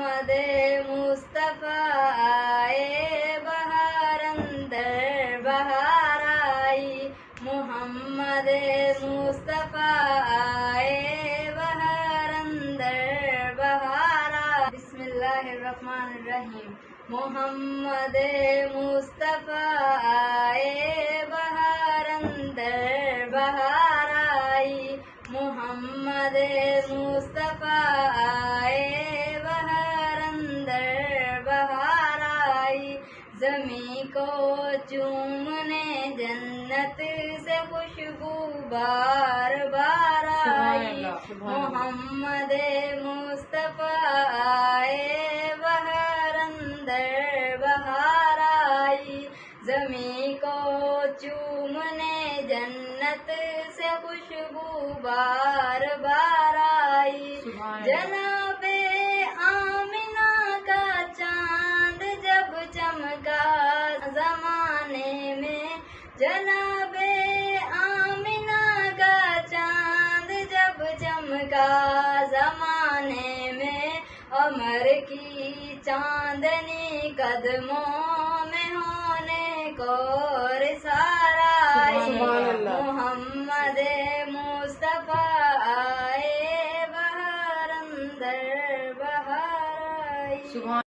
محمد مصطفیٰ آئے بہار اندر بہار آئی، محمد مصطفیٰ آئے بہار اندر بہار آئی۔ بسم اللہ الرحمن الرحیم۔ محمد مصطفیٰ آئے بہار اندر بہار آئی، محمد مصطفیٰ آئے بہار اندر بہار آئی، زمیں کو چومنے جنت سے خوشبو بار بار آئی، محمد مصطفیٰ آئے بہار اندر بہار آئی، زمیں کو چومنے جنت سے خوشبو بار بار آئی، جناب آمنہ کا چاند جب چمکا زمانے میں، جناب آمنہ کا چاند جب چمکا زمانے میں، عمر کی چاندنی قدموں میں ہونے کو رسال آئی، محمد مصطفیٰ آئے بہار اندر بہار آئی۔